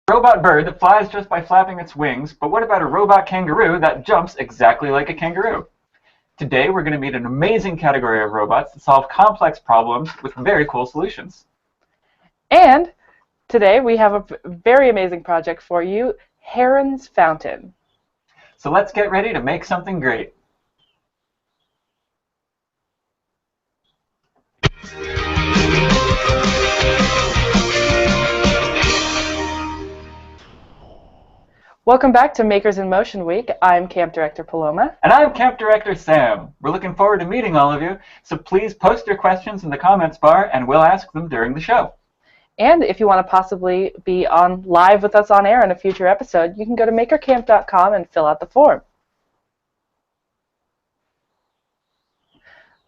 robot bird that flies just by flapping its wings, but what about a robot kangaroo that jumps exactly like a kangaroo? Today we're going to meet an amazing category of robots that solve complex problems with very cool solutions. And today we have a very amazing project for you, Herons Fountain. So let's get ready to make something great. Welcome back to Makers in Motion Week. I'm Camp Director Paloma. And I'm Camp Director Sam. We're looking forward to meeting all of you, so please post your questions in the comments bar and we'll ask them during the show. And if you want to possibly be on live with us on air in a future episode, you can go to makercamp.com and fill out the form.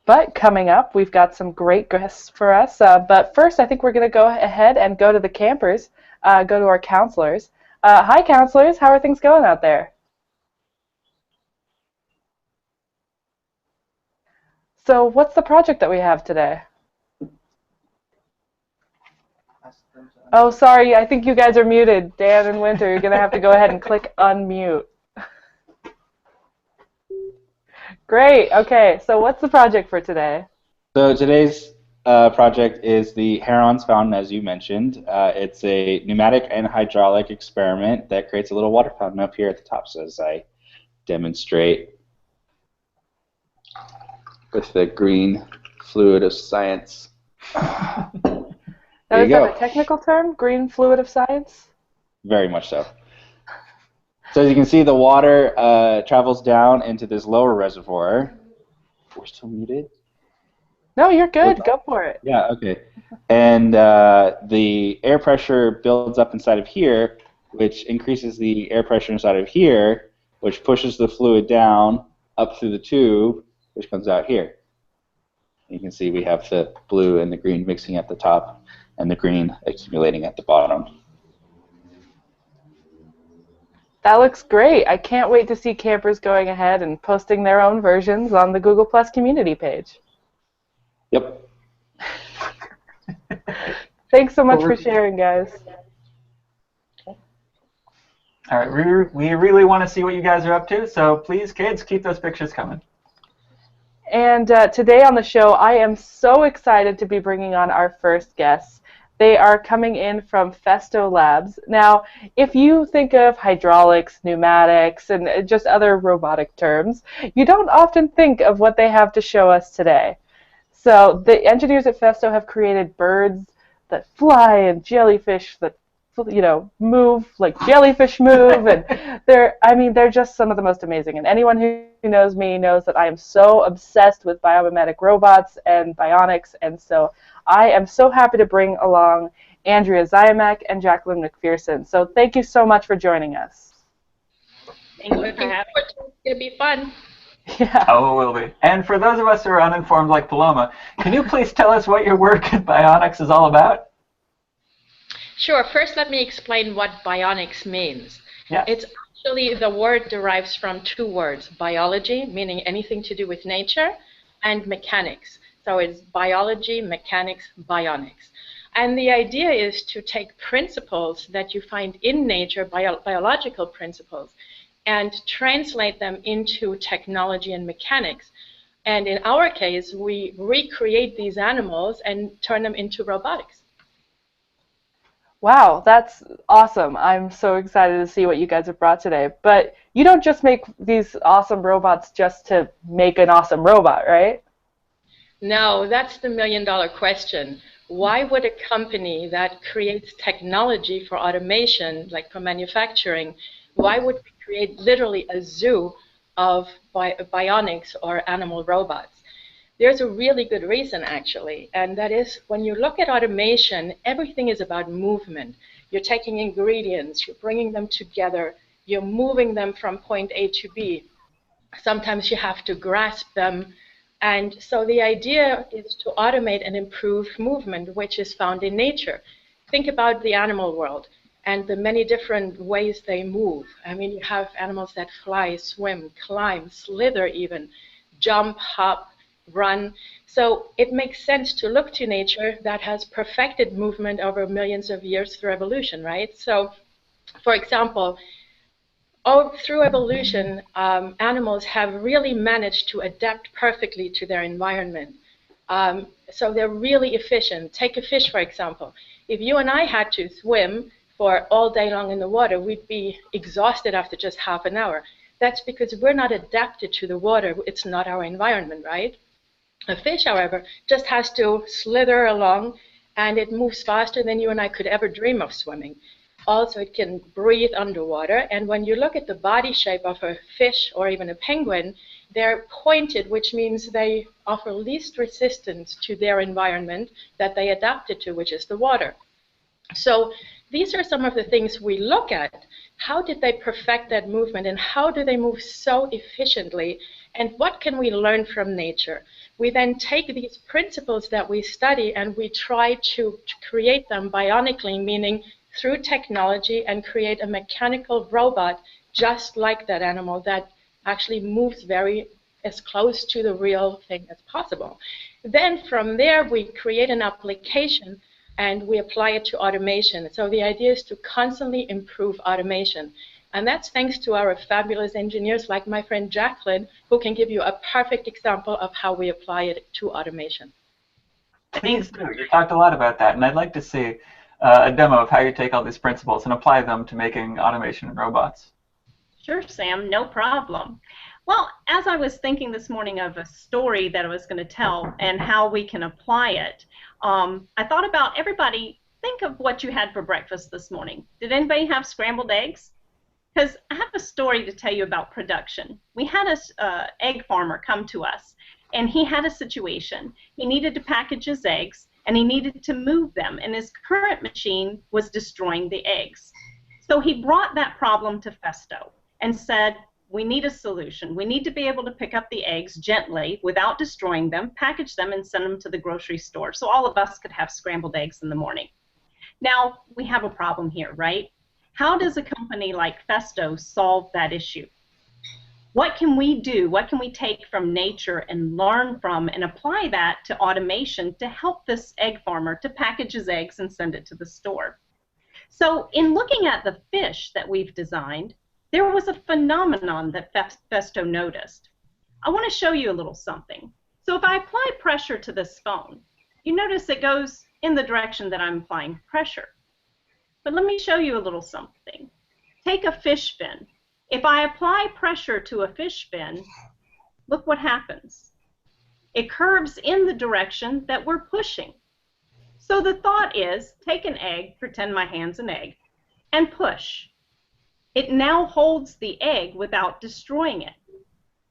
But coming up, we've got some great guests for us. But first, I think we're going to go ahead and go to the campers, go to our counselors. Hi, counselors. How are things going out there? So what's the project that we have today? Oh, sorry. I think you guys are muted. Dan and Winter, you're going to have to go ahead and click unmute. Great. Okay. So what's the project for today? So today's project is the Herons Fountain, as you mentioned. It's a pneumatic and hydraulic experiment that creates a little water fountain up here at the top. So as I demonstrate with the green fluid of science. Now, is that a technical term, green fluid of science? Very much so. So as you can see, the water travels down into this lower reservoir. We're still muted? No, you're good. Go for it. Yeah, okay. And the air pressure builds up inside of here, which increases the air pressure inside of here, which pushes the fluid down up through the tube, which comes out here. You can see we have the blue and the green mixing at the top and the green accumulating at the bottom. That looks great. I can't wait to see campers going ahead and posting their own versions on the Google Plus community page. Yep. Thanks so much for sharing, guys. All right, we really want to see what you guys are up to, so please, kids, keep those pictures coming. And today on the show, I am so excited to be bringing on our first guests. They are coming in from Festo Labs. Now, if you think of hydraulics, pneumatics, and just other robotic terms, you don't often think of what they have to show us today. So the engineers at Festo have created birds that fly and jellyfish that, you know, move like jellyfish move, and they're just some of the most amazing. And anyone who knows me knows that I am so obsessed with biomimetic robots and bionics, and so I am so happy to bring along Andrea Ziomek and Jacqueline MacPherson. So thank you so much for joining us. Thank you for having us. It's going to be fun. Yeah. Oh, it will be. And for those of us who are uninformed like Paloma, can you please tell us what your work at Bionics is all about? Sure. First, let me explain what bionics means. Yeah. It's actually, the word derives from two words, biology, meaning anything to do with nature, and mechanics. So it's biology, mechanics, bionics. And the idea is to take principles that you find in nature, biological principles, and translate them into technology and mechanics. And in our case, we recreate these animals and turn them into robotics. Wow, that's awesome. I'm so excited to see what you guys have brought today. But you don't just make these awesome robots just to make an awesome robot, right? No, that's the million-dollar question. Why would a company that creates technology for automation, like for manufacturing, why would we create literally a zoo of bionics or animal robots? There's a really good reason, actually, and that is when you look at automation, everything is about movement. You're taking ingredients, you're bringing them together, you're moving them from point A to B. Sometimes you have to grasp them. And so the idea is to automate and improve movement, which is found in nature. Think about the animal world and the many different ways they move. I mean, you have animals that fly, swim, climb, slither even, jump, hop, run. So it makes sense to look to nature that has perfected movement over millions of years through evolution, right? So For example, all through evolution, animals have really managed to adapt perfectly to their environment. So they're really efficient. Take a fish, for example. If you and I had to swim for all day long in the water, we'd be exhausted after just half an hour. That's because we're not adapted to the water. It's not our environment, right? A fish, however, just has to slither along, and it moves faster than you and I could ever dream of swimming. Also, it can breathe underwater, and when you look at the body shape of a fish or even a penguin, they're pointed, which means they offer least resistance to their environment that they adapted to, which is the water. So these are some of the things we look at. How did they perfect that movement, and how do they move so efficiently, and what can we learn from nature? We then take these principles that we study and we try to create them bionically, meaning through technology, and create a mechanical robot just like that animal that actually moves very as close to the real thing as possible. Then from there, we create an application and we apply it to automation. So the idea is to constantly improve automation. And that's thanks to our fabulous engineers like my friend Jacqueline, who can give you a perfect example of how we apply it to automation. Please do. You talked a lot about that, and I'd like to see a demo of how you take all these principles and apply them to making automation and robots. Sure, Sam, no problem. Well, as I was thinking this morning of a story that I was going to tell and how we can apply it, I thought about everybody, think of what you had for breakfast this morning. Did anybody have scrambled eggs? Because I have a story to tell you about production. We had an egg farmer come to us, and he had a situation. He needed to package his eggs, and he needed to move them, and his current machine was destroying the eggs. So he brought that problem to Festo and said, we need a solution. We need to be able to pick up the eggs gently without destroying them, package them, and send them to the grocery store so all of us could have scrambled eggs in the morning. Now, we have a problem here, right? How does a company like Festo solve that issue? What can we do? What can we take from nature and learn from and apply that to automation to help this egg farmer to package his eggs and send it to the store? So in looking at the fish that we've designed, there was a phenomenon that Festo noticed. I want to show you a little something. So if I apply pressure to this phone, you notice it goes in the direction that I'm applying pressure. But let me show you a little something. Take a fish fin. If I apply pressure to a fish fin, look what happens. It curves in the direction that we're pushing. So the thought is, take an egg, pretend my hand's an egg, and push. It now holds the egg without destroying it.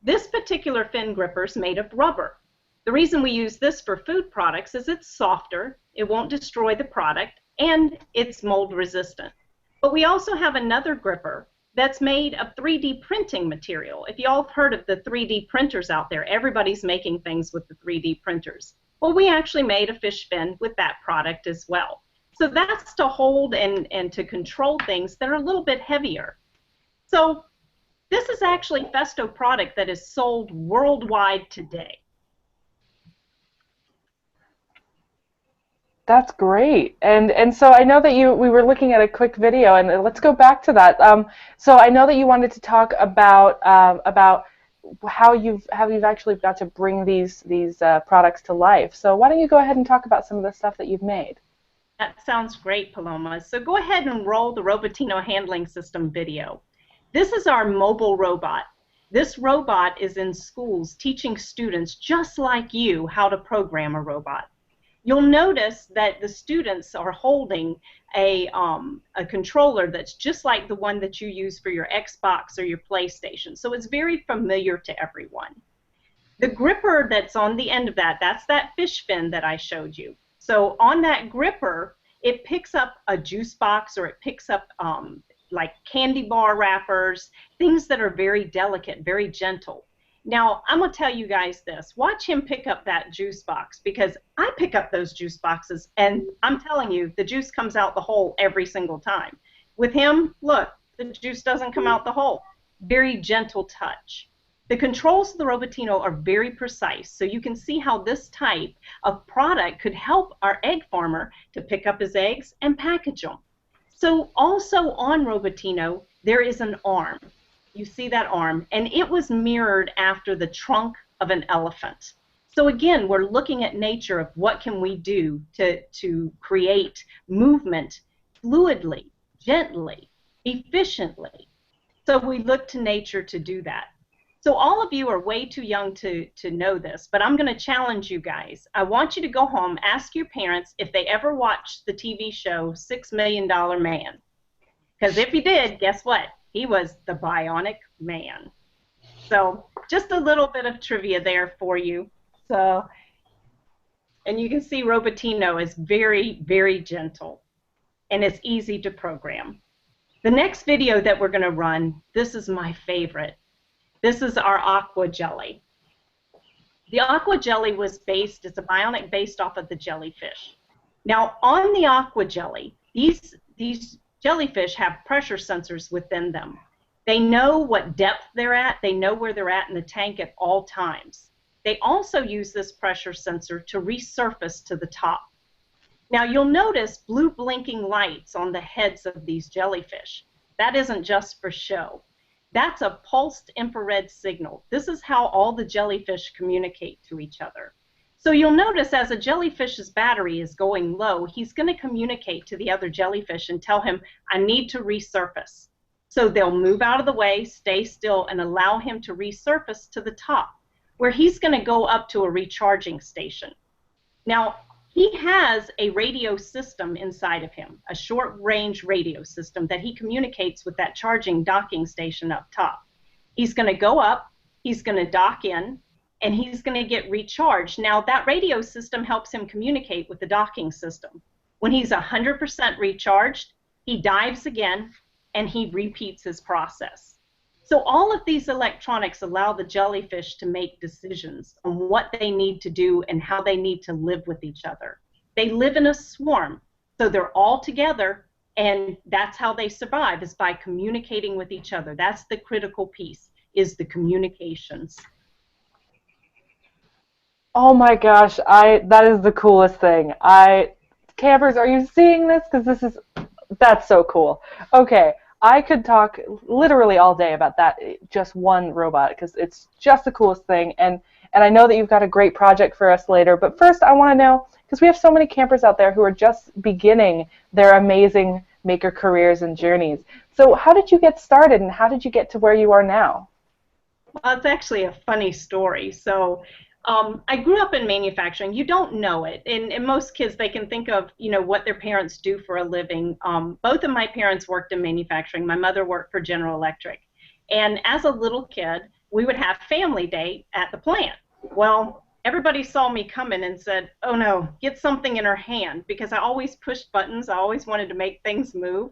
This particular fin gripper is made of rubber. The reason we use this for food products is it's softer, it won't destroy the product, and it's mold resistant. But we also have another gripper that's made of 3D printing material. If you all have heard of the 3D printers out there, everybody's making things with the 3D printers. Well, we actually made a fish fin with that product as well. So that's to hold and to control things that are a little bit heavier. So this is actually Festo product that is sold worldwide today. That's great. And so I know that we were looking at a quick video, and let's go back to that. So I know that you wanted to talk about how you've actually got to bring these products to life. So why don't you go ahead and talk about some of the stuff that you've made? That sounds great, Paloma. So go ahead and roll the Robotino handling system video. This is our mobile robot. This robot is in schools teaching students just like you how to program a robot. You'll notice that the students are holding a controller that's just like the one that you use for your Xbox or your PlayStation. So it's very familiar to everyone. The gripper that's on the end of that, that's that fish fin that I showed you. So on that gripper, it picks up a juice box, or it picks up like candy bar wrappers, things that are very delicate, very gentle. Now, I'm going to tell you guys this. Watch him pick up that juice box, because I pick up those juice boxes, and I'm telling you, the juice comes out the hole every single time. With him, look, the juice doesn't come out the hole. Very gentle touch. The controls of the Robotino are very precise, so you can see how this type of product could help our egg farmer to pick up his eggs and package them. So also on Robotino, there is an arm. You see that arm, and it was mirrored after the trunk of an elephant. So again, we're looking at nature of what can we do to create movement fluidly, gently, efficiently. So we look to nature to do that. So all of you are way too young to know this, but I'm going to challenge you guys. I want you to go home, ask your parents if they ever watched the TV show $6 Million Man. Because if you did, guess what? He was the Bionic Man. So just a little bit of trivia there for you. So, and you can see Robotino is very, very gentle, and it's easy to program. The next video that we're going to run, this is my favorite. This is our Aqua Jelly. The Aqua Jelly was based, it's a bionic based off of the jellyfish. Now on the Aqua Jelly, these jellyfish have pressure sensors within them. They know what depth they're at, they know where they're at in the tank at all times. They also use this pressure sensor to resurface to the top. Now you'll notice blue blinking lights on the heads of these jellyfish. That isn't just for show. That's a pulsed infrared signal. This is how all the jellyfish communicate to each other. So you'll notice as a jellyfish's battery is going low, he's going to communicate to the other jellyfish and tell him, I need to resurface. So they'll move out of the way, stay still, and allow him to resurface to the top, where he's going to go up to a recharging station. Now, he has a radio system inside of him, a short-range radio system that he communicates with that charging docking station up top. He's going to go up, he's going to dock in, and he's going to get recharged. Now, that radio system helps him communicate with the docking system. When he's 100% recharged, he dives again, and he repeats his process. So all of these electronics allow the jellyfish to make decisions on what they need to do and how they need to live with each other. They live in a swarm, so they're all together, and that's how they survive, is by communicating with each other. That's the critical piece, is the communications. Oh my gosh, that is the coolest thing. Campers, are you seeing this? Because that's so cool. Okay. I could talk literally all day about that, just one robot, because it's just the coolest thing. And I know that you've got a great project for us later. But first, I want to know, because we have so many campers out there who are just beginning their amazing maker careers and journeys. So how did you get started, and how did you get to where you are now? Well, it's actually a funny story. So I grew up in manufacturing. You don't know it. And most kids, they can think of, what their parents do for a living. Both of my parents worked in manufacturing. My mother worked for General Electric. And as a little kid, we would have family day at the plant. Well, everybody saw me coming and said, oh no, get something in her hand, because I always pushed buttons. I always wanted to make things move.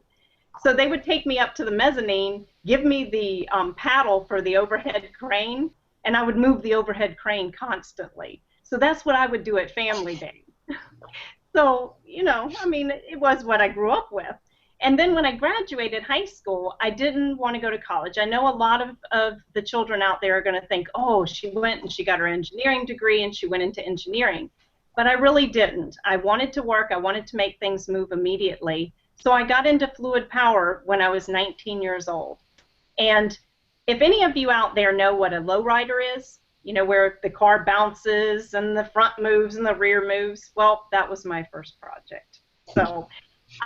So they would take me up to the mezzanine, give me the paddle for the overhead crane, and I would move the overhead crane constantly. So that's what I would do at family day. So, it was what I grew up with. And then when I graduated high school, I didn't want to go to college. I know a lot of the children out there are going to think, oh, she went and she got her engineering degree and she went into engineering. But I really didn't. I wanted to work. I wanted to make things move immediately. So I got into fluid power when I was 19 years old. And if any of you out there know what a lowrider is, where the car bounces and the front moves and the rear moves, well, that was my first project. So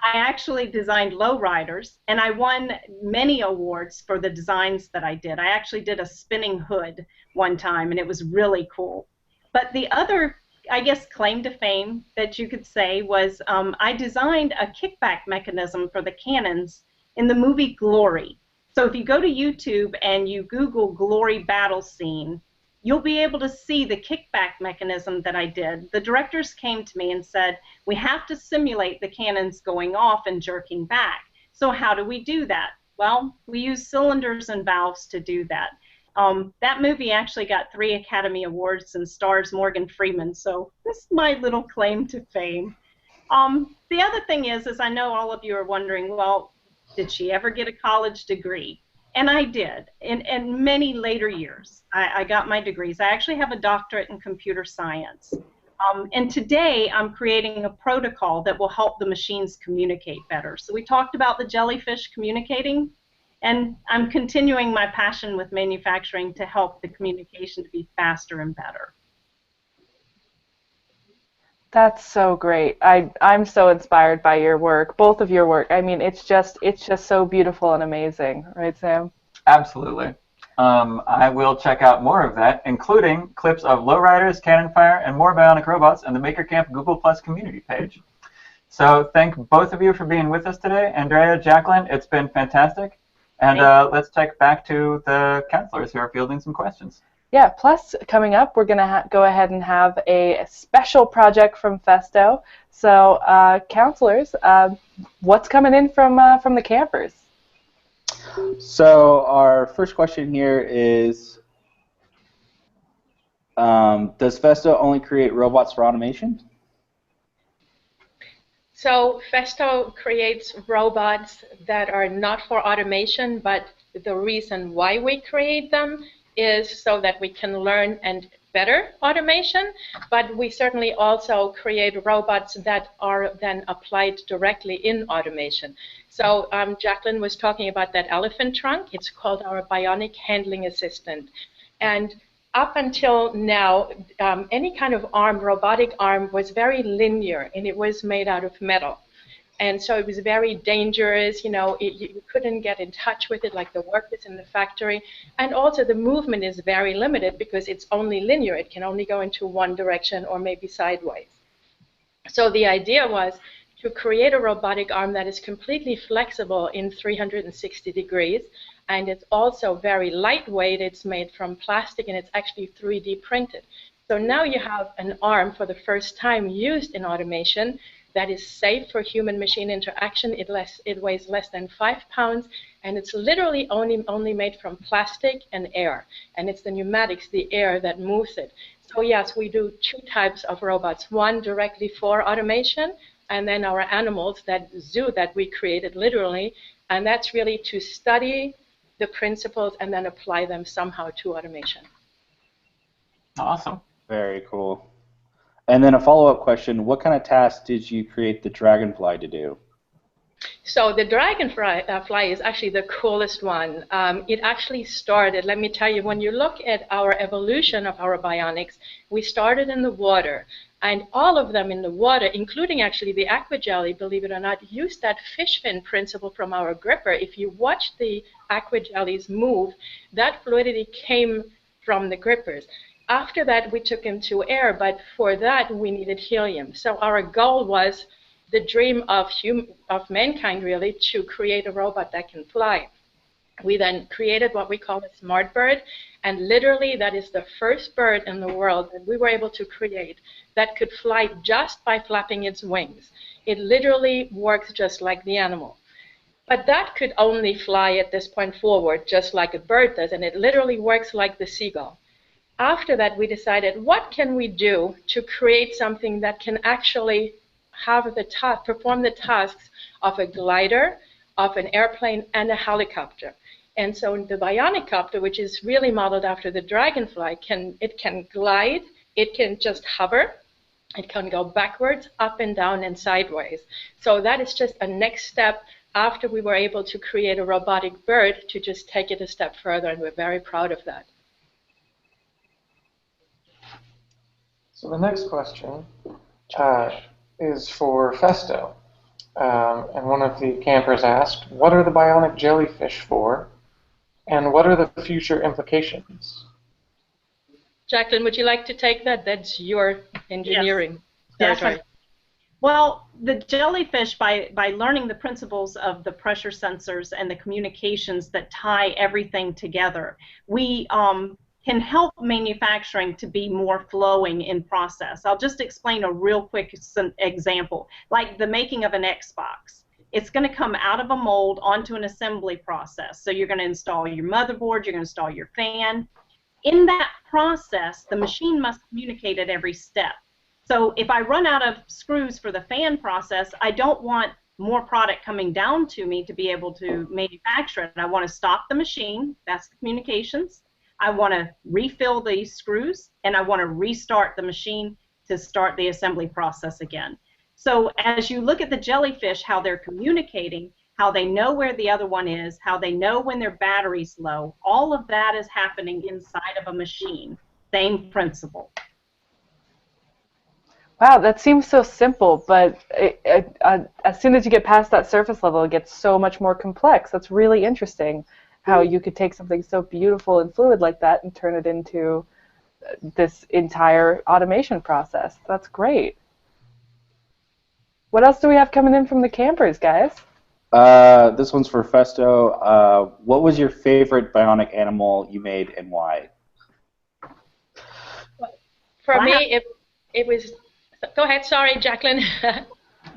I actually designed lowriders, and I won many awards for the designs that I did. I actually did a spinning hood one time, and it was really cool. But the other, I guess, claim to fame that you could say was I designed a kickback mechanism for the cannons in the movie Glory. So if you go to YouTube and you Google Glory battle scene, you'll be able to see the kickback mechanism that I did. The directors came to me and said, we have to simulate the cannons going off and jerking back. So how do we do that? Well, we use cylinders and valves to do that. That movie actually got 3 Academy Awards and stars Morgan Freeman, so this is my little claim to fame. The other thing is I know all of you are wondering, well, did she ever get a college degree? And I did. In many later years, I got my degrees. I actually have a doctorate in computer science. And today I'm creating a protocol that will help the machines communicate better. So we talked about the jellyfish communicating, and I'm continuing my passion with manufacturing to help the communication to be faster and better. That's so great. I'm so inspired by your work, both of your work. I mean, it's just so beautiful and amazing, right, Sam? Absolutely. I will check out more of that, including clips of lowriders, cannon fire, and more bionic robots on the Maker Camp Google Plus community page. So thank both of you for being with us today. Andrea, Jacqueline, it's been fantastic. And let's check back to the counselors who are fielding some questions. Yeah, plus coming up, we're going to go ahead and have a special project from Festo. So counselors, what's coming in from the campers? So our first question here is, does Festo only create robots for automation? So Festo creates robots that are not for automation, but the reason why we create them is so that we can learn and better automation, but we certainly also create robots that are then applied directly in automation. So Jacqueline was talking about that elephant trunk. It's called our Bionic Handling Assistant. And up until now, any kind of arm, robotic arm, was very linear, and it was made out of metal. And so it was very dangerous, you know, you couldn't get in touch with it like the workers in the factory. And also the movement is very limited because it's only linear. It can only go into one direction or maybe sideways. So the idea was to create a robotic arm that is completely flexible in 360 degrees. And it's also very lightweight. It's made from plastic, and it's actually 3D printed. So now you have an arm for the first time used in automation that is safe for human-machine interaction. It weighs less than 5 pounds, and it's literally only made from plastic and air. And it's the pneumatics, the air, that moves it. So yes, we do 2 types of robots. One directly for automation, and then our animals, that zoo that we created literally, and that's really to study the principles and then apply them somehow to automation. Awesome. Very cool. And then a follow-up question, what kind of task did you create the dragonfly to do? So the dragonfly is actually the coolest one. It actually started, let me tell you, when you look at our evolution of our bionics, we started in the water. And all of them in the water, including actually the aqua jelly, believe it or not, used that fish fin principle from our gripper. If you watch the aqua jellies move, that fluidity came from the grippers. After that, we took him to air, but for that, we needed helium. So our goal was the dream of mankind, really, to create a robot that can fly. We then created what we call a smart bird, and literally that is the first bird in the world that we were able to create that could fly just by flapping its wings. It literally works just like the animal. But that could only fly at this point forward, just like a bird does, and it literally works like the seagull. After that, we decided, what can we do to create something that can actually have perform the tasks of a glider, of an airplane, and a helicopter? And so the Bionic copter, which is really modeled after the dragonfly, it can glide, it can just hover, it can go backwards, up and down, and sideways. So that is just a next step after we were able to create a robotic bird to just take it a step further, and we're very proud of that. So the next question is for Festo. And one of the campers asked, what are the bionic jellyfish for? And what are the future implications? Jacqueline, would you like to take that? That's your engineering territory. Definitely. Well, the jellyfish, by learning the principles of the pressure sensors and the communications that tie everything together, we can help manufacturing to be more flowing in process. I'll just explain a real quick example, like the making of an Xbox. It's going to come out of a mold onto an assembly process. So you're going to install your motherboard, you're going to install your fan. In that process, the machine must communicate at every step. So if I run out of screws for the fan process, I don't want more product coming down to me to be able to manufacture it. I want to stop the machine, that's the communications. I want to refill these screws, and I want to restart the machine to start the assembly process again. So as you look at the jellyfish, how they're communicating, how they know where the other one is, how they know when their battery's low, all of that is happening inside of a machine. Same principle. Wow, that seems so simple, but as soon as you get past that surface level, it gets so much more complex. That's really interesting how you could take something so beautiful and fluid like that and turn it into this entire automation process. That's great. What else do we have coming in from the campers, guys? This one's for Festo. What was your favorite bionic animal you made and why? For me, it was. Go ahead. Sorry, Jacqueline.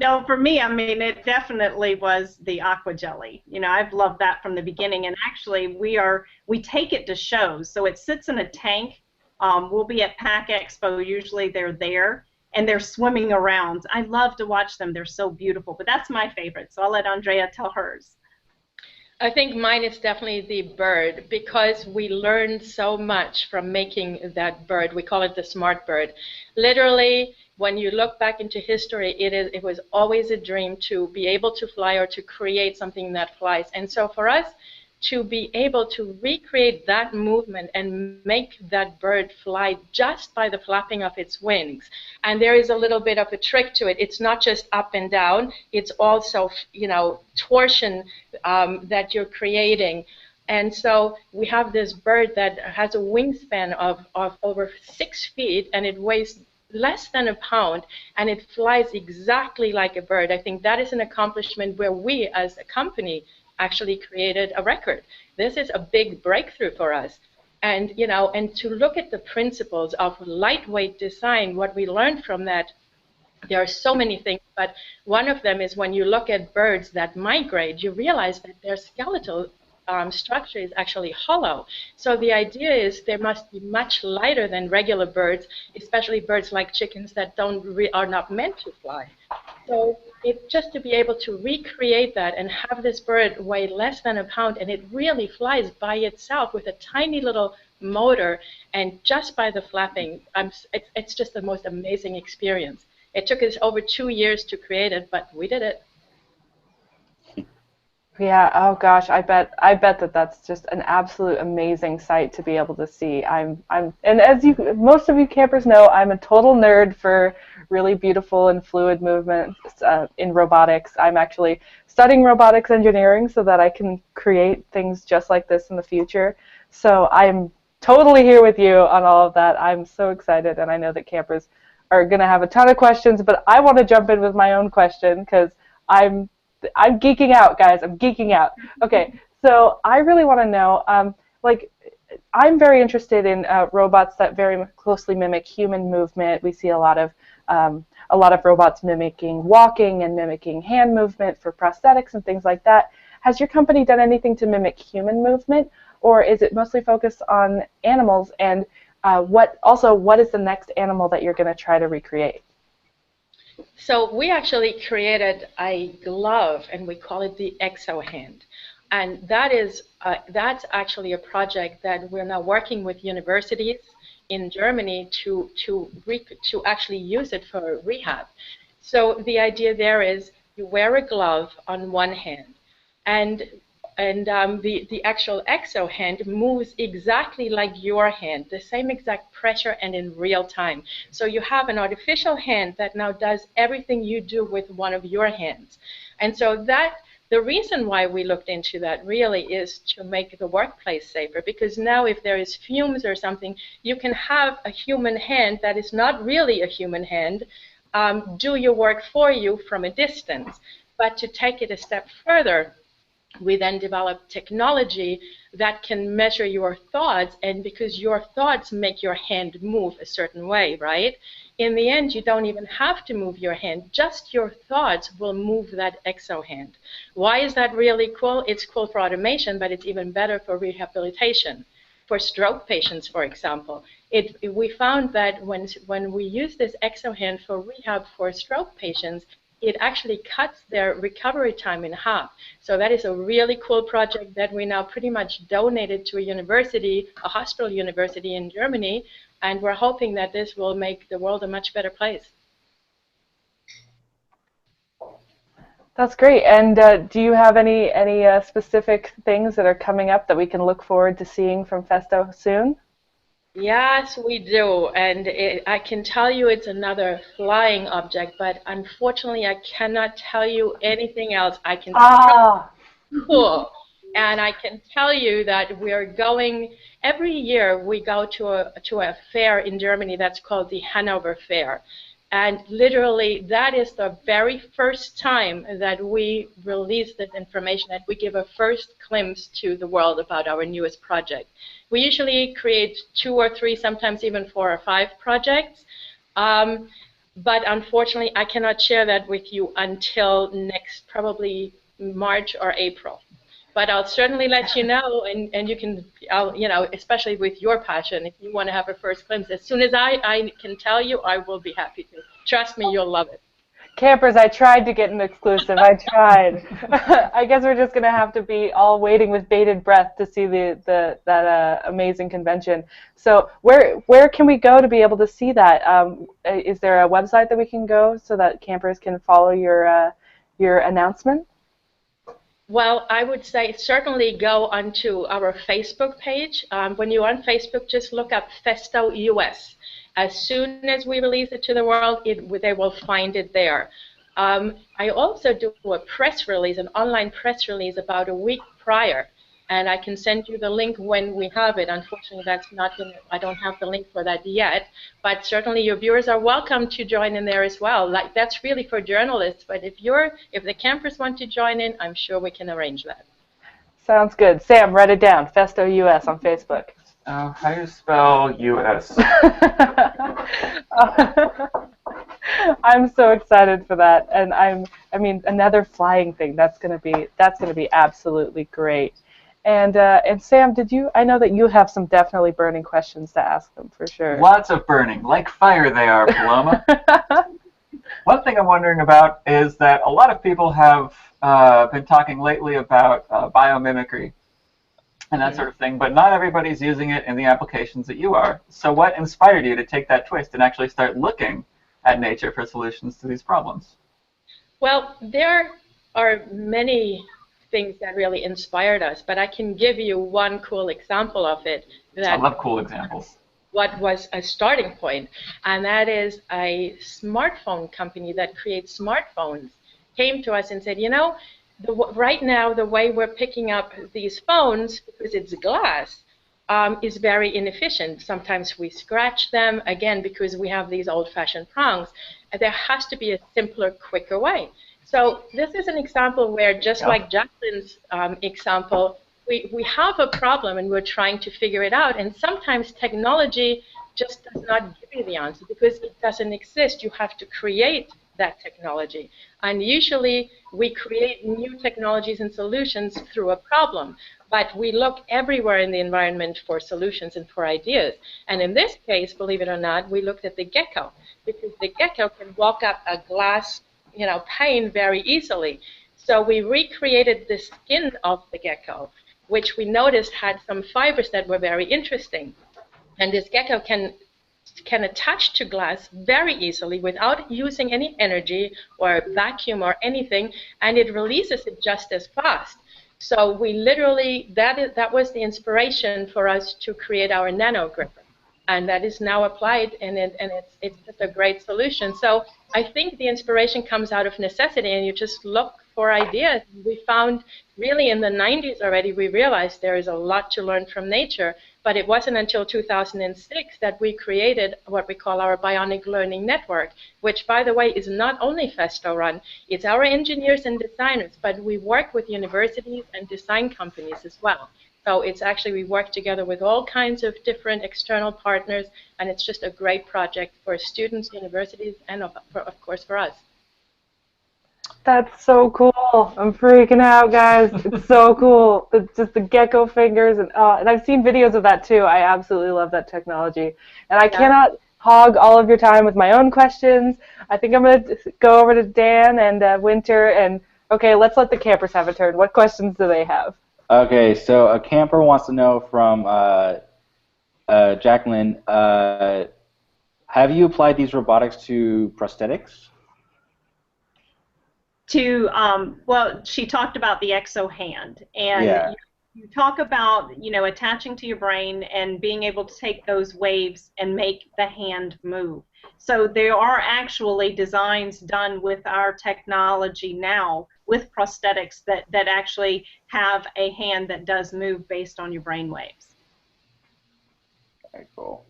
No, for me, I mean, it definitely was the aqua jelly. You know, I've loved that from the beginning, and actually, we take it to shows. So it sits in a tank. We'll be at Pack Expo. Usually, they're there, and they're swimming around. I love to watch them. They're so beautiful. But that's my favorite. So I'll let Andrea tell hers. I think mine is definitely the bird, because we learned so much from making that bird. We call it the smart bird. Literally, when you look back into history, it was always a dream to be able to fly or to create something that flies. And so for us to be able to recreate that movement and make that bird fly just by the flapping of its wings. And there is a little bit of a trick to it. It's not just up and down. It's also, you know, torsion that you're creating. And so we have this bird that has a wingspan of over 6 feet, and it weighs less than a pound, and it flies exactly like a bird. I think that is an accomplishment where we as a company actually created a record. This is a big breakthrough for us. And, you know, and to look at the principles of lightweight design, what we learned from that, there are so many things, but one of them is when you look at birds that migrate, you realize that their skeletal structure is actually hollow. So the idea is they must be much lighter than regular birds, especially birds like chickens that are not meant to fly. So it just to be able to recreate that and have this bird weigh less than a pound, and it really flies by itself with a tiny little motor, and just by the flapping, it's just the most amazing experience. It took us over 2 years to create it, but we did it. Yeah, oh gosh, I bet that that's just an absolute amazing sight to be able to see. And as most of you campers know, I'm a total nerd for really beautiful and fluid movements in robotics. I'm actually studying robotics engineering so that I can create things just like this in the future. So I'm totally here with you on all of that. I'm so excited, and I know that campers are going to have a ton of questions, but I want to jump in with my own question because I'm geeking out, guys. I'm geeking out. Okay, so I really want to know, I'm very interested in robots that very closely mimic human movement. We see a lot of robots mimicking walking and mimicking hand movement for prosthetics and things like that. Has your company done anything to mimic human movement, or is it mostly focused on animals? And what is the next animal that you're going to try to recreate? So we actually created a glove, and we call it the Exo Hand. And that's actually a project that we're now working with universities in Germany to actually use it for rehab. So the idea there is you wear a glove on one hand, and the actual Exo Hand moves exactly like your hand, the same exact pressure and in real time. So you have an artificial hand that now does everything you do with one of your hands. And so the reason why we looked into that really is to make the workplace safer, because now if there is fumes or something, you can have a human hand that is not really a human hand do your work for you from a distance. But to take it a step further, we then developed technology that can measure your thoughts, and because your thoughts make your hand move a certain way, right? In the end, you don't even have to move your hand. Just your thoughts will move that Exo Hand. Why is that really cool? It's cool for automation, but it's even better for rehabilitation. For stroke patients, for example, we found that when we use this Exo Hand for rehab for stroke patients, it actually cuts their recovery time in half. So that is a really cool project that we now pretty much donated to a university, a hospital university in Germany, And we're hoping that this will make the world a much better place. That's great. And do you have any specific things that are coming up that we can look forward to seeing from Festo soon? Yes, we do. And I can tell you it's another flying object, but unfortunately I cannot tell you anything else. I can cool. And I can tell you that we're going, every year we go to a fair in Germany that's called the Hanover Fair. And literally, that is the very first time that we release this information, that we give a first glimpse to the world about our newest project. We usually create 2 or 3, sometimes even 4 or 5 projects. But unfortunately, I cannot share that with you until next, probably March or April. But I'll certainly let you know, and you can, you know, especially with your passion, if you want to have a first glimpse, as soon as I can tell you, I will be happy to. Trust me, you'll love it. Campers, I tried to get an exclusive. I tried. I guess we're just going to have to be all waiting with bated breath to see that amazing convention. So where can we go to be able to see that? Is there a website that we can go so that campers can follow your announcement? Well, I would say certainly go onto our Facebook page. When you're on Facebook, just look up Festo US. As soon as we release it to the world, they will find it there. I also do a press release, an online press release about a week prior, and I can send you the link when we have it. Unfortunately, that's not I don't have the link for that yet, but certainly your viewers are welcome to join in there as well. Like, that's really for journalists, but if the campers want to join in, I'm sure we can arrange that. Sounds good. Sam, write it down. Festo US on Facebook. How do you spell US? I'm so excited for that, and I mean, another flying thing. That's gonna be absolutely great. And Sam, I know that you have some definitely burning questions to ask them for sure. Lots of burning, like fire they are, Paloma. One thing I'm wondering about is that a lot of people have been talking lately about biomimicry and that sort of thing, but not everybody's using it in the applications that you are. So what inspired you to take that twist and actually start looking at nature for solutions to these problems? Well, there are many things that really inspired us, but I can give you one cool example of it. I love cool examples. What was a starting point, and that is a smartphone company that creates smartphones came to us and said, you know, right now the way we're picking up these phones, because it's glass, is very inefficient. Sometimes we scratch them, again, because we have these old-fashioned prongs. There has to be a simpler, quicker way. So this is an example where, just like Jacqueline's example, we have a problem and we're trying to figure it out. And sometimes technology just does not give you the answer because it doesn't exist. You have to create that technology. And usually we create new technologies and solutions through a problem. But we look everywhere in the environment for solutions and for ideas. And in this case, believe it or not, we looked at the gecko, because the gecko can walk up a glass pane very easily. So we recreated the skin of the gecko, which we noticed had some fibers that were very interesting. And this gecko can attach to glass very easily without using any energy or vacuum or anything, and it releases it just as fast. So we literally, that was the inspiration for us to create our nano gripper. And that is now applied, and it's just a great solution. So I think the inspiration comes out of necessity, and you just look for ideas. We found, really in the 90s already, we realized there is a lot to learn from nature, but it wasn't until 2006 that we created what we call our Bionic Learning Network, which, by the way, is not only Festo run. It's our engineers and designers, but we work with universities and design companies as well. So it's actually, we work together with all kinds of different external partners, and it's just a great project for students, universities, and of course for us. That's so cool. I'm freaking out, guys. It's so cool. Just the gecko fingers, and I've seen videos of that too. I absolutely love that technology. And I cannot hog all of your time with my own questions. I think I'm going to go over to Dan and Winter, and okay, let's let the campers have a turn. What questions do they have? Okay, so a camper wants to know from Jacqueline, have you applied these robotics to prosthetics? Well, she talked about the exo hand, and Yeah. you talk about, attaching to your brain and being able to take those waves and make the hand move. So there are actually designs done with our technology now with prosthetics that actually have a hand that does move based on your brain waves. Very cool.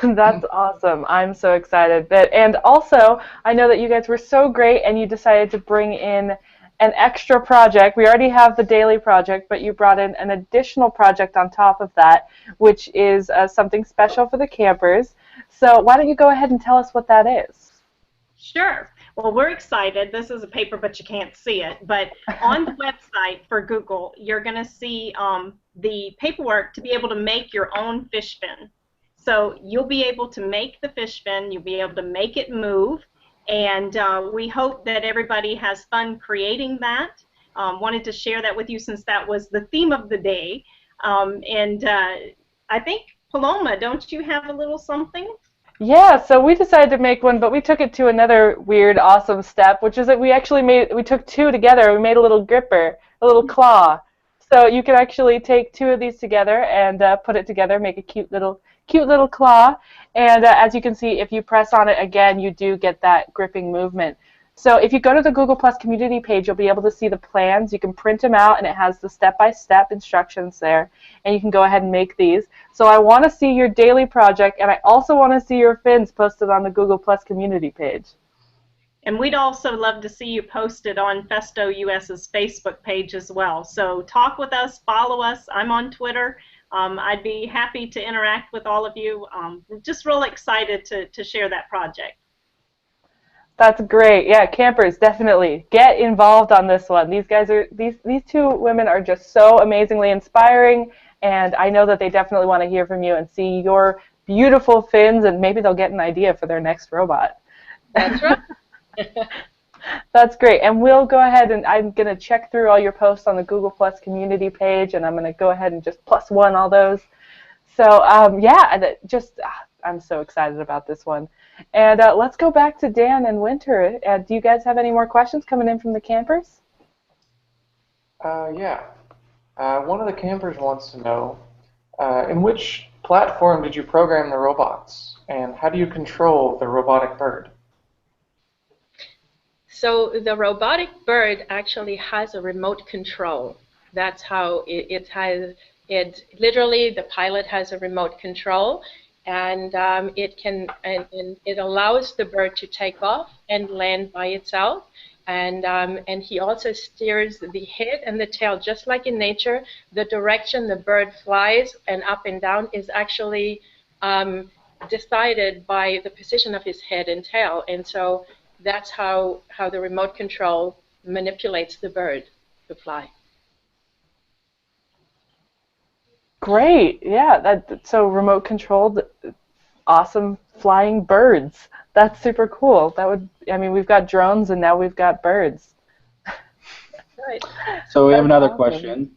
That's awesome. I'm so excited. And also, I know that you guys were so great and you decided to bring in an extra project. We already have the daily project, but you brought in an additional project on top of that, which is something special for the campers. So why don't you go ahead and tell us what that is? Sure. Well, we're excited. This is a paper, but you can't see it. But on the website for Google, you're going to see the paperwork to be able to make your own fish fin. So you'll be able to make the fish fin, you'll be able to make it move, and we hope that everybody has fun creating that. Wanted to share that with you since that was the theme of the day. I think, Paloma, don't you have a little something? Yeah, so we decided to make one, but we took it to another weird, awesome step, which is that we took two together. We made a little gripper, a little claw. So you can actually take two of these together and put it together, make a cute little claw. And as you can see, if you press on it again, you do get that gripping movement. So if you go to the Google Plus community page, you'll be able to see the plans. You can print them out, and it has the step-by-step instructions there, and you can go ahead and make these. So I want to see your daily project, and I also want to see your fins posted on the Google Plus community page. And we'd also love to see you posted on Festo US's Facebook page as well. So talk with us, follow us. I'm on Twitter. I'd be happy to interact with all of you. We're just real excited to share that project. That's great. Yeah, campers, definitely get involved on this one. These two women are just so amazingly inspiring, and I know that they definitely want to hear from you and see your beautiful fins, and maybe they'll get an idea for their next robot. That's right. That's great. And we'll go ahead and I'm going to check through all your posts on the Google Plus community page, and I'm going to go ahead and just +1 all those. So, yeah, I'm so excited about this one. And let's go back to Dan and Winter. Do you guys have any more questions coming in from the campers? Yeah. One of the campers wants to know, in which platform did you program the robots, and how do you control the robotic bird? So the robotic bird actually has a remote control. That's how it literally, the pilot has a remote control, and it allows the bird to take off and land by itself. And he also steers the head and the tail, just like in nature. The direction the bird flies and up and down is actually decided by the position of his head and tail. And so that's how the remote control manipulates the bird to fly. Great. Yeah, so remote controlled, awesome flying birds. That's super cool. We've got drones and now we've got birds. Right. So we have another awesome. question.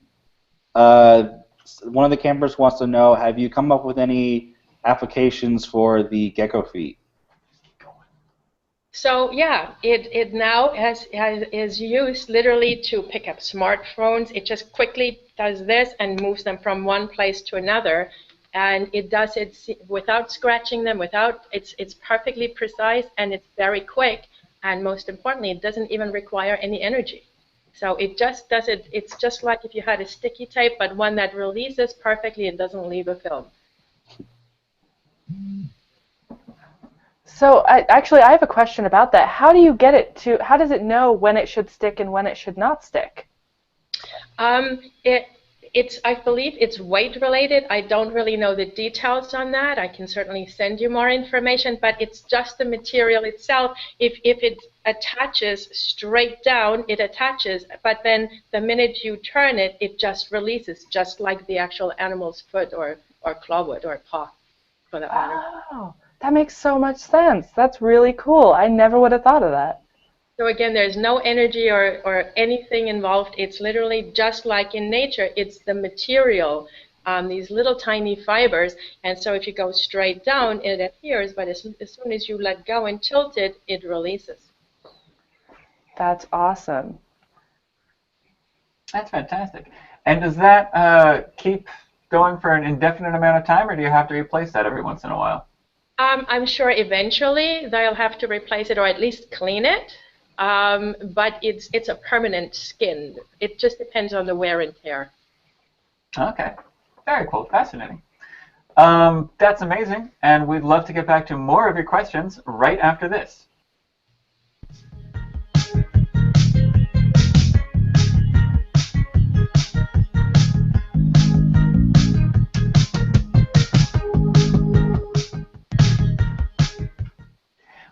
One of the campers wants to know, have you come up with any applications for the gecko feet? So yeah, it now is used literally to pick up smartphones. It just quickly does this and moves them from one place to another, and it does it without scratching them. It's perfectly precise, and it's very quick, and most importantly, it doesn't even require any energy. So it just does it. It's just like if you had a sticky tape, but one that releases perfectly and doesn't leave a film. So I have a question about that. How do you get it to? How does it know when it should stick and when it should not stick? I believe it's weight related. I don't really know the details on that. I can certainly send you more information, but it's just the material itself. If it attaches straight down, it attaches, but then the minute you turn it, it just releases, just like the actual animal's foot or claw would or paw, for that matter. Oh. That makes so much sense. That's really cool. I never would have thought of that. So again, there's no energy or anything involved. It's literally just like in nature. It's the material these little tiny fibers, and so if you go straight down, it adheres, but as soon as you let go and tilt it, it releases. That's awesome. That's fantastic. And does that keep going for an indefinite amount of time, or do you have to replace that every once in a while? I'm sure eventually they'll have to replace it or at least clean it, but it's a permanent skin. It just depends on the wear and tear. Okay. Very cool. Fascinating. That's amazing, and we'd love to get back to more of your questions right after this.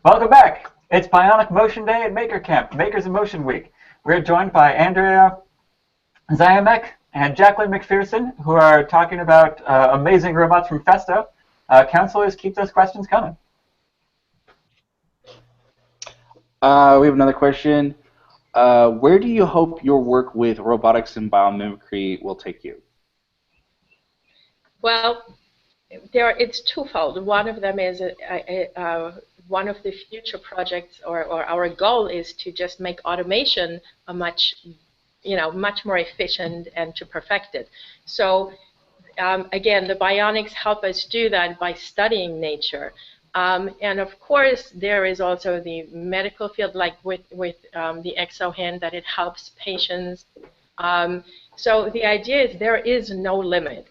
Welcome back. It's Bionic Motion Day at Maker Camp, Makers in Motion Week. We're joined by Andrea Ziomek and Jacqueline MacPherson, who are talking about amazing robots from Festo. Counselors, keep those questions coming. We have another question. Where do you hope your work with robotics and biomimicry will take you? Well, it's twofold. One of them is one of the future projects, or our goal is to just make automation a much more efficient and to perfect it. So again, the bionics help us do that by studying nature. And of course, there is also the medical field, like with the exohand, that it helps patients. So the idea is there is no limit.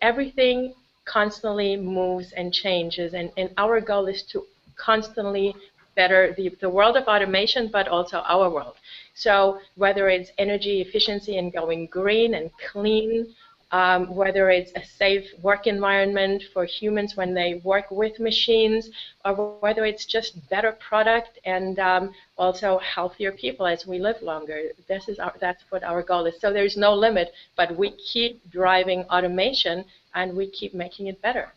Everything constantly moves and changes, and our goal is to constantly better the world of automation, but also our world. So whether it's energy efficiency and going green and clean, whether it's a safe work environment for humans when they work with machines, or whether it's just better product and also healthier people as we live longer. That's what our goal is. So there's no limit, but we keep driving automation and we keep making it better.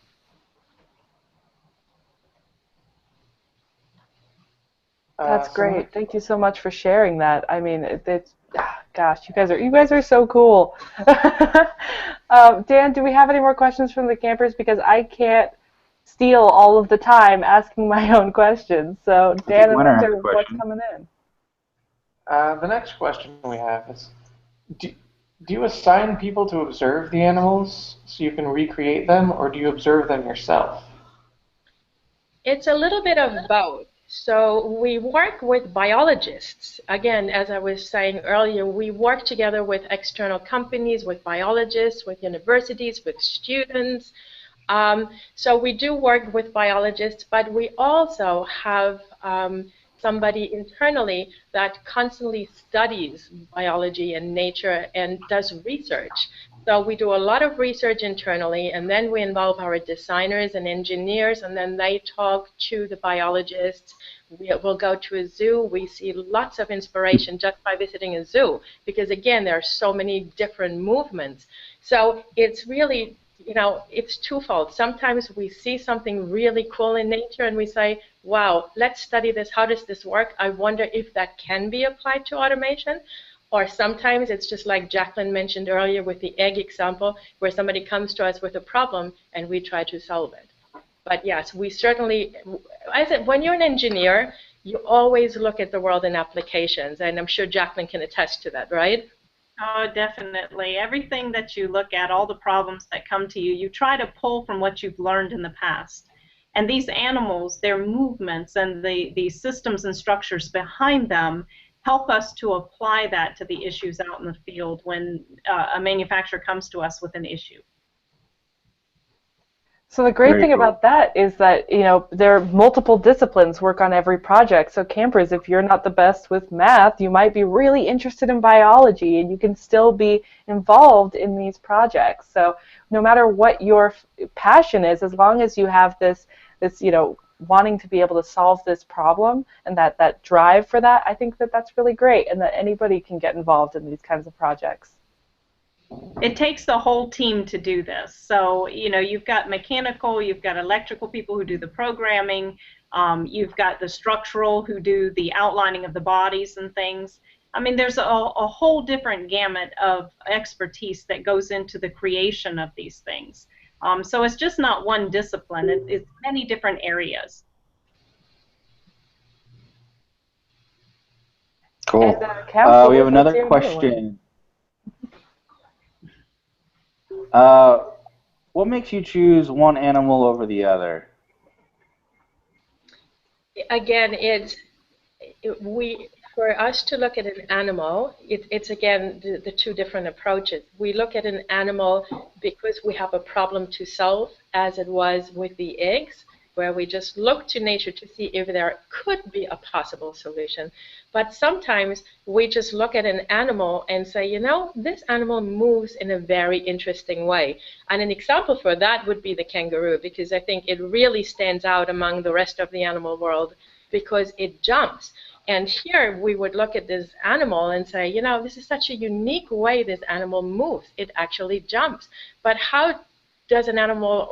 That's great. Thank you so much for sharing that. I mean, gosh, you guys are so cool. Dan, do we have any more questions from the campers? Because I can't steal all of the time asking my own questions. So, Dan and Linda, what's coming in? The next question we have is, do you assign people to observe the animals so you can recreate them, or do you observe them yourself? It's a little bit of both. So we work with biologists. Again, as I was saying earlier, we work together with external companies, with biologists, with universities, with students. So we do work with biologists, but we also have somebody internally that constantly studies biology and nature and does research. So we do a lot of research internally, and then we involve our designers and engineers, and then they talk to the biologists. We'll go to a zoo. We see lots of inspiration just by visiting a zoo, because again, there are so many different movements. So it's really, it's twofold. Sometimes we see something really cool in nature and we say, wow, let's study this. How does this work? I wonder if that can be applied to automation. Or sometimes it's just like Jacqueline mentioned earlier with the egg example, where somebody comes to us with a problem and we try to solve it. But yes, we certainly, when you're an engineer, you always look at the world in applications, and I'm sure Jacqueline can attest to that, right? Oh, definitely. Everything that you look at, all the problems that come to you, you try to pull from what you've learned in the past. And these animals, their movements and the systems and structures behind them help us to apply that to the issues out in the field when a manufacturer comes to us with an issue. So the great thing about that is that, there are multiple disciplines work on every project. So campers, if you're not the best with math, you might be really interested in biology, and you can still be involved in these projects. So no matter what your passion is, as long as you have this wanting to be able to solve this problem and that drive for that, I think that's really great, and that anybody can get involved in these kinds of projects. It takes the whole team to do this. So, you've got mechanical, you've got electrical people who do the programming, you've got the structural who do the outlining of the bodies and things. I mean, there's a whole different gamut of expertise that goes into the creation of these things. So it's just not one discipline. It's many different areas. Cool. And, we have another question. What makes you choose one animal over the other? Again, for us to look at an animal, it's again the two different approaches. We look at an animal because we have a problem to solve, as it was with the eggs, where we just look to nature to see if there could be a possible solution. But sometimes we just look at an animal and say, you know, this animal moves in a very interesting way. And an example for that would be the kangaroo, because I think it really stands out among the rest of the animal world because it jumps. And here we would look at this animal and say, you know, this is such a unique way this animal moves. It actually jumps. But how does an animal,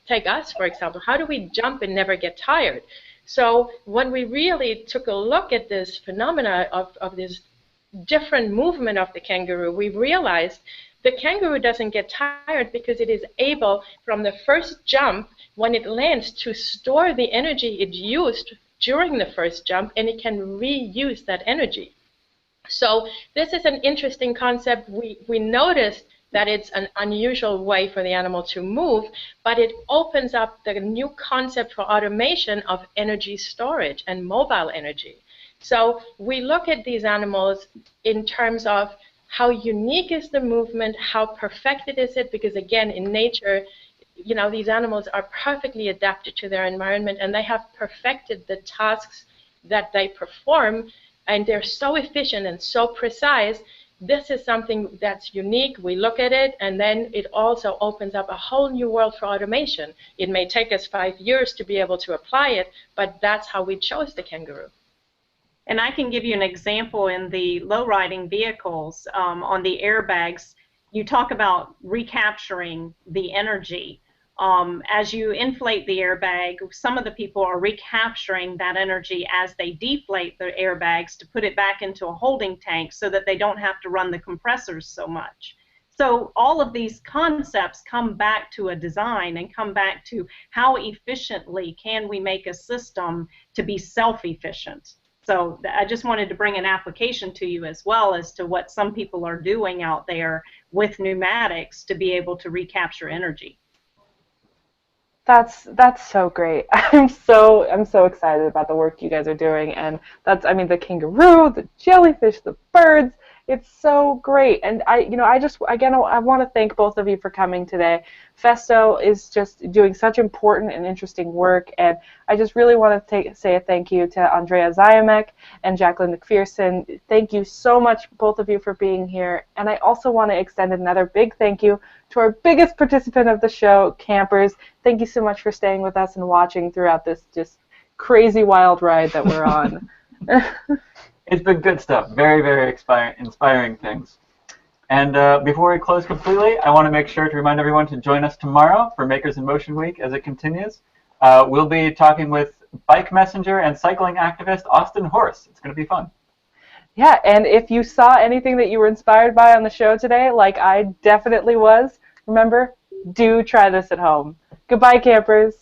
take us, for example, how do we jump and never get tired? So when we really took a look at this phenomena of this different movement of the kangaroo, we realized the kangaroo doesn't get tired because it is able, from the first jump, when it lands, to store the energy it used during the first jump, and it can reuse that energy. So this is an interesting concept. We noticed that it's an unusual way for the animal to move, but it opens up the new concept for automation of energy storage and mobile energy. So we look at these animals in terms of how unique is the movement, how perfected is it, because again, in nature, you know, these animals are perfectly adapted to their environment, and they have perfected the tasks that they perform, and they're so efficient and so precise. This is something that's unique. We look at it, and then it also opens up a whole new world for automation. It may take us 5 years to be able to apply it, but that's how we chose the kangaroo. And I can give you an example in the low-riding vehicles on the airbags. You talk about recapturing the energy. As you inflate the airbag, some of the people are recapturing that energy as they deflate the airbags to put it back into a holding tank so that they don't have to run the compressors so much. So all of these concepts come back to a design and come back to how efficiently can we make a system to be self-efficient. So I just wanted to bring an application to you as well as to what some people are doing out there with pneumatics to be able to recapture energy. That's so great. I'm so excited about the work you guys are doing, and that's, I mean, the kangaroo, the jellyfish, the birds. It's so great. And I want to thank both of you for coming today. Festo is just doing such important and interesting work, and I just really want to say a thank you to Andrea Ziomek and Jacqueline MacPherson. Thank you so much, both of you, for being here. And I also want to extend another big thank you to our biggest participant of the show, campers. Thank you so much for staying with us and watching throughout this just crazy wild ride that we're on. It's been good stuff. Very, very inspiring things. And before we close completely, I want to make sure to remind everyone to join us tomorrow for Makers in Motion Week as it continues. We'll be talking with bike messenger and cycling activist Austin Horse. It's going to be fun. Yeah, and if you saw anything that you were inspired by on the show today, like I definitely was, remember, do try this at home. Goodbye, campers.